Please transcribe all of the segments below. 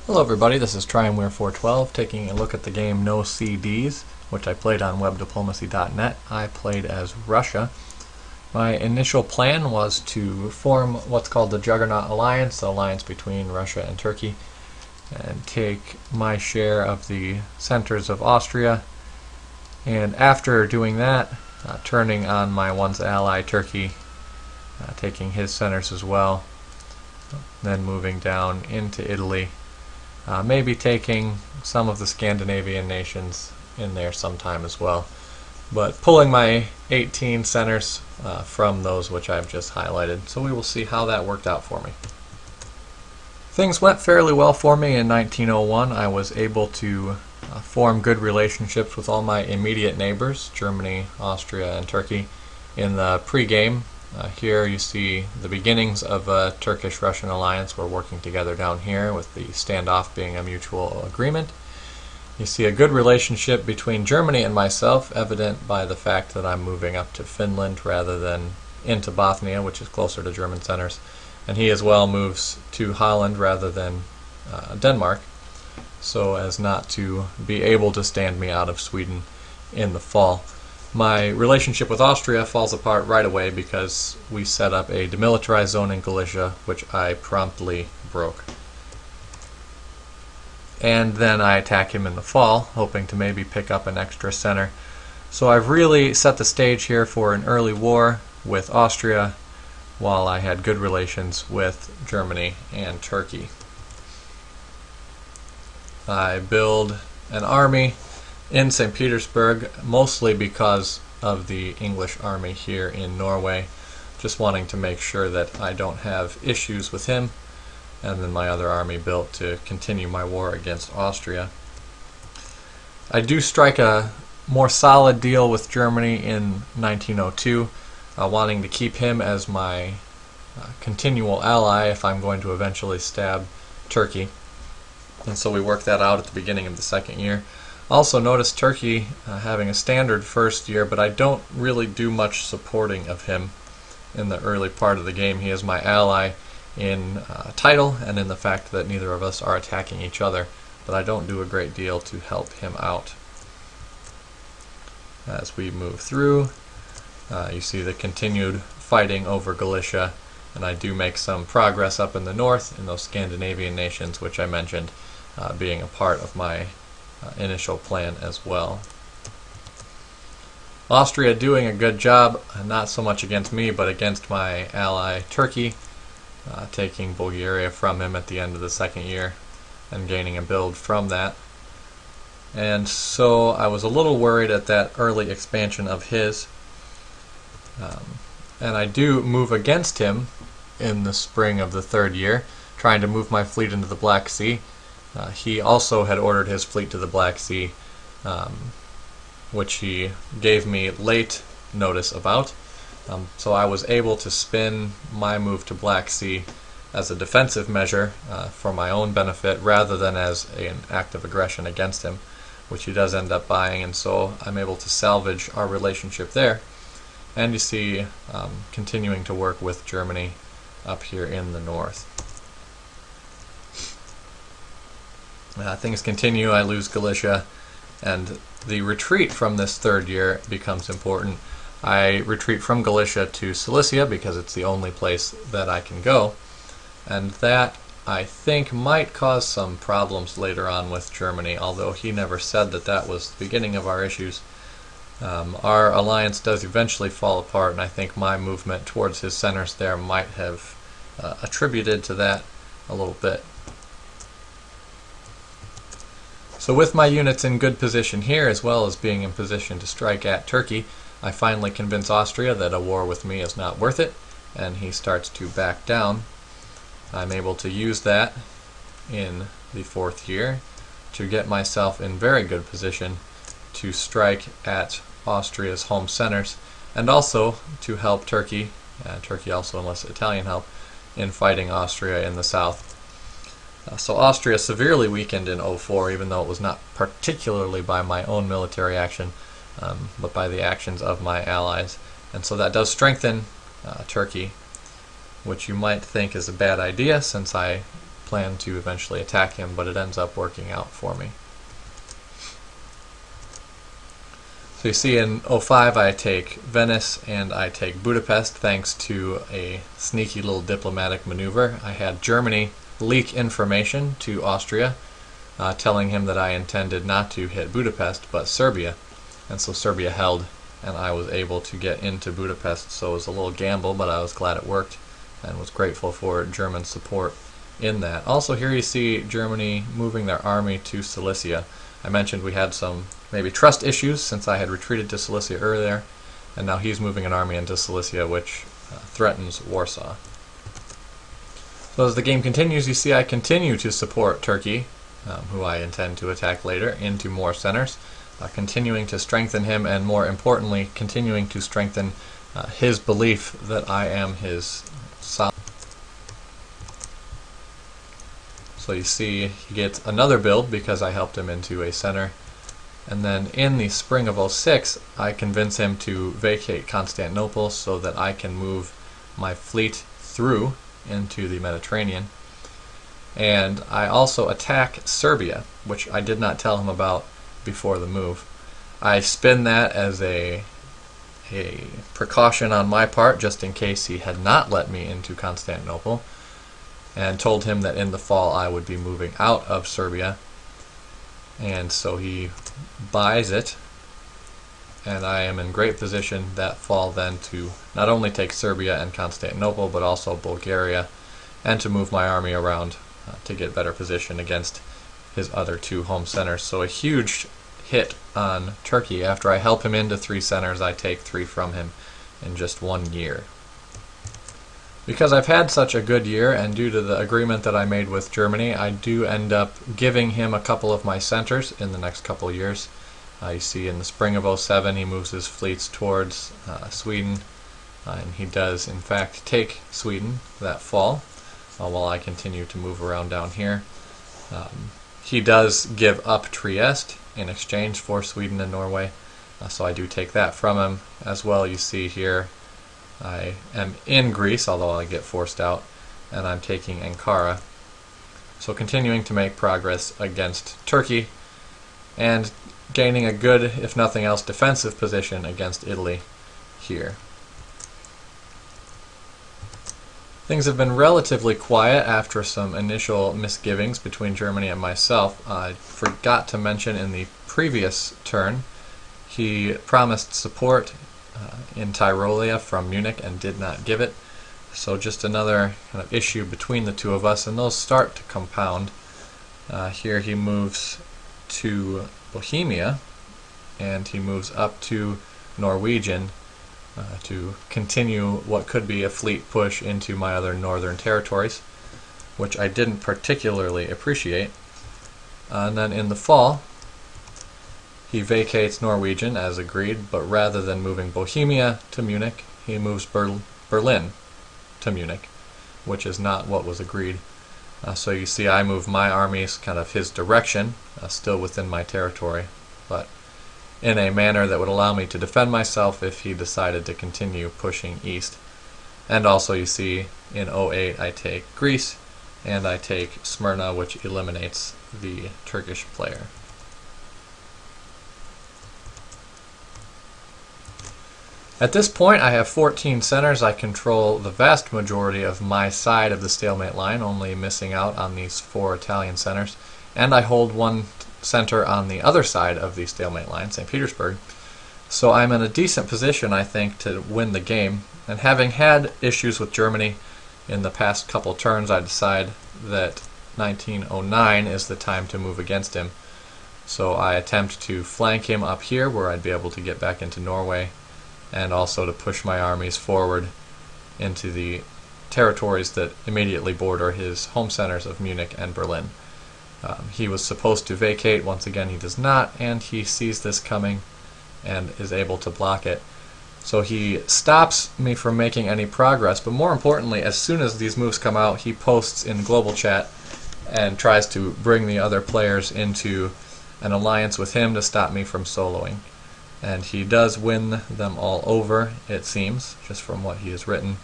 Hello everybody, this is TryandWear412 taking a look at the game No CDs, which I played on webdiplomacy.net. I played as Russia. My initial plan was to form what's called the Juggernaut Alliance, the alliance between Russia and Turkey, and take my share of the centers of Austria. And after doing that, turning on my once ally Turkey, taking his centers as well, then moving down into Italy. Maybe taking some of the Scandinavian nations in there sometime as well, but pulling my 18 centers from those which I've just highlighted. So we will see how that worked out for me. Things went fairly well for me in 1901. I was able to form good relationships with all my immediate neighbors, Germany, Austria, and Turkey. In the pre-game, here you see the beginnings of a Turkish-Russian alliance. We're working together down here with the standoff being a mutual agreement. You see a good relationship between Germany and myself, evident by the fact that I'm moving up to Finland rather than into Bothnia, which is closer to German centers. And he as well moves to Holland rather than Denmark, so as not to be able to stand me out of Sweden in the fall. My relationship with Austria falls apart right away because we set up a demilitarized zone in Galicia, which I promptly broke. And then I attack him in the fall, hoping to maybe pick up an extra center. So I've really set the stage here for an early war with Austria, while I had good relations with Germany and Turkey. I build an army in St. Petersburg, mostly because of the English army here in Norway, just wanting to make sure that I don't have issues with him, and then my other army built to continue my war against Austria. I do strike a more solid deal with Germany in 1902, wanting to keep him as my continual ally if I'm going to eventually stab Turkey. And so we worked that out at the beginning of the second year. Also notice Turkey having a standard first year, but I don't really do much supporting of him in the early part of the game. He is my ally in title and in the fact that neither of us are attacking each other, but I don't do a great deal to help him out. As we move through, you see the continued fighting over Galicia, and I do make some progress up in the north in those Scandinavian nations which I mentioned being a part of my initial plan as well. Austria doing a good job, not so much against me, but against my ally Turkey, taking Bulgaria from him at the end of the second year and gaining a build from that. And so I was a little worried at that early expansion of his. And I do move against him in the spring of the third year, trying to move my fleet into the Black Sea. He also had ordered his fleet to the Black Sea, which he gave me late notice about. So I was able to spin my move to Black Sea as a defensive measure for my own benefit rather than as an act of aggression against him, which he does end up buying, and so I'm able to salvage our relationship there. And you see continuing to work with Germany up here in the north. Things continue, I lose Galicia, and the retreat from this third year becomes important. I retreat from Galicia to Cilicia because it's the only place that I can go, and that I think might cause some problems later on with Germany, although he never said that that was the beginning of our issues. Our alliance does eventually fall apart, and I think my movement towards his centers there might have attributed to that a little bit. So with my units in good position here, as well as being in position to strike at Turkey, I finally convince Austria that a war with me is not worth it, and he starts to back down. I'm able to use that in the fourth year to get myself in very good position to strike at Austria's home centers, and also to help Turkey, Turkey also enlists Italian help, in fighting Austria in the south. So Austria severely weakened in 04, even though it was not particularly by my own military action, but by the actions of my allies. And so that does strengthen Turkey, which you might think is a bad idea since I plan to eventually attack him, but it ends up working out for me. So you see in 05 I take Venice and I take Budapest thanks to a sneaky little diplomatic maneuver. I had Germany leak information to Austria, telling him that I intended not to hit Budapest but Serbia, and so Serbia held and I was able to get into Budapest. So it was a little gamble, but I was glad it worked and was grateful for German support in that. Also here you see Germany moving their army to Cilicia. I mentioned we had some maybe trust issues since I had retreated to Cilicia earlier, and now he's moving an army into Cilicia, which threatens Warsaw. So as the game continues, you see I continue to support Turkey, who I intend to attack later, into more centers, continuing to strengthen him, and more importantly, continuing to strengthen his belief that I am his son. So you see he gets another build because I helped him into a center. And then in the spring of 06, I convince him to vacate Constantinople so that I can move my fleet through into the Mediterranean. And I also attack Serbia, which I did not tell him about before the move. I spin that as a precaution on my part, just in case he had not let me into Constantinople, and told him that in the fall I would be moving out of Serbia. And so he buys it, and I am in great position that fall then to not only take Serbia and Constantinople, but also Bulgaria, and to move my army around to get better position against his other two home centers. So a huge hit on Turkey. After I help him into 3 centers, I take 3 from him in just 1 year. Because I've had such a good year, and due to the agreement that I made with Germany, I do end up giving him a couple of my centers in the next couple of years. You see in the spring of 07 he moves his fleets towards Sweden, and he does in fact take Sweden that fall, while I continue to move around down here. He does give up Trieste in exchange for Sweden and Norway, so I do take that from him as well. You see here I am in Greece, although I get forced out, and I'm taking Ankara. So continuing to make progress against Turkey, and gaining a good, if nothing else, defensive position against Italy here. Things have been relatively quiet after some initial misgivings between Germany and myself. I forgot to mention in the previous turn, he promised support in Tyrolia from Munich and did not give it. So just another kind of issue between the two of us, and those start to compound. Here he moves to Bohemia, and he moves up to Norwegian to continue what could be a fleet push into my other northern territories, which I didn't particularly appreciate. And then in the fall, he vacates Norwegian as agreed, but rather than moving Bohemia to Munich, he moves Berlin to Munich, which is not what was agreed. So you see I move my armies kind of his direction, still within my territory, but in a manner that would allow me to defend myself if he decided to continue pushing east. And also you see in 08 I take Greece, and I take Smyrna, which eliminates the Turkish player. At this point I have 14 centers. I control the vast majority of my side of the stalemate line, only missing out on these 4 Italian centers, and I hold 1 center on the other side of the stalemate line, St. Petersburg. So I'm in a decent position, I think, to win the game. And having had issues with Germany in the past couple turns, I decide that 1909 is the time to move against him. So I attempt to flank him up here where I'd be able to get back into Norway, and also to push my armies forward into the territories that immediately border his home centers of Munich and Berlin. He was supposed to vacate. Once again he does not, and he sees this coming and is able to block it. So he stops me from making any progress, but more importantly, as soon as these moves come out, he posts in global chat and tries to bring the other players into an alliance with him to stop me from soloing. And he does win them all over, it seems, just from what he has written.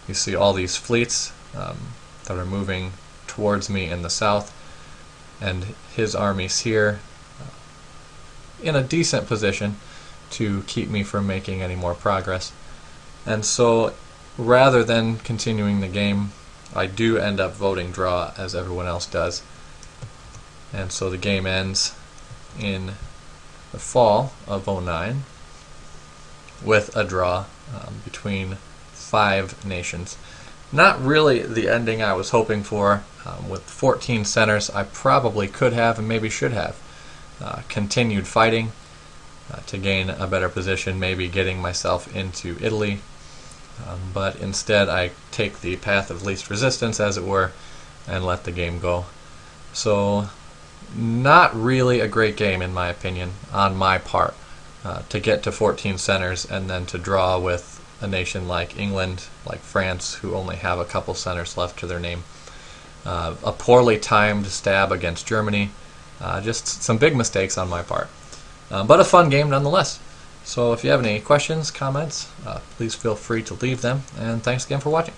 You see all these fleets that are moving towards me in the south, and his armies here in a decent position to keep me from making any more progress. And so rather than continuing the game, I do end up voting draw as everyone else does. And so the game ends in the fall of '09 with a draw between 5 nations. Not really the ending I was hoping for. With 14 centers, I probably could have and maybe should have continued fighting to gain a better position, maybe getting myself into Italy. But instead I take the path of least resistance, as it were, and let the game go. So not really a great game, in my opinion, on my part, to get to 14 centers and then to draw with a nation like England, like France, who only have a couple centers left to their name. A poorly timed stab against Germany. Just some big mistakes on my part. But a fun game nonetheless. So if you have any questions, comments, please feel free to leave them. And thanks again for watching.